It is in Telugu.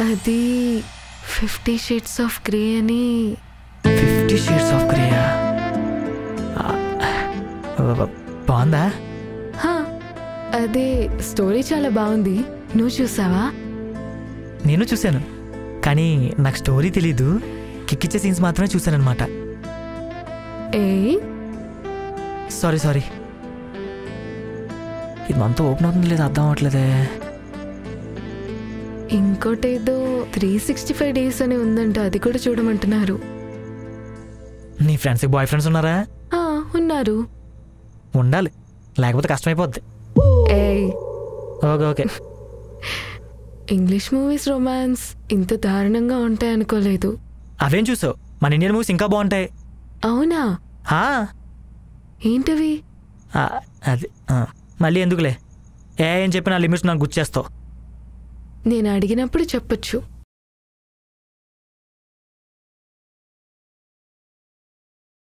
అది 50 షేడ్స్ ఆఫ్ గ్రే అని. 50 షేడ్స్ ఆఫ్ గ్రే బాగుందా? అదే స్టోరీ చాలా బాగుంది. నువ్వు చూసావా? నేను చూశాను, కానీ నాకు స్టోరీ తెలీదు. కిక్కిచ్చే సీన్స్ మాత్రమే చూశానమాట. సారీ ఇది మనతో ఓపెన్ అవుతుంది లేదు, అర్థం అవ్వట్లేదే. ఇంకోటేదో 365 days అని ఉందంట, అది కూడా చూడమంటున్నారు. నీ ఫ్రెండ్స్కి బాయ్ ఫ్రెండ్స్ ఉన్నారా? ఉన్నారు. ఉండాలి, లేకపోతే కష్టమైపోద్ది. Okay okay. English movies romance ఇంత దారుణంగా ఉంటాయి అనుకోలేదు. అవేం చూసావు? మన ఇండియన్ మూవీస్ ఇంకా బాగుంటాయి. అవునా? ఏంటవి? అది మళ్ళీ ఎందుకులే, ఏం చెప్పినా లిమిట్స్ నాకు గుర్తు చేస్తావు. నేను అడిగినప్పుడు చెప్పొచ్చు.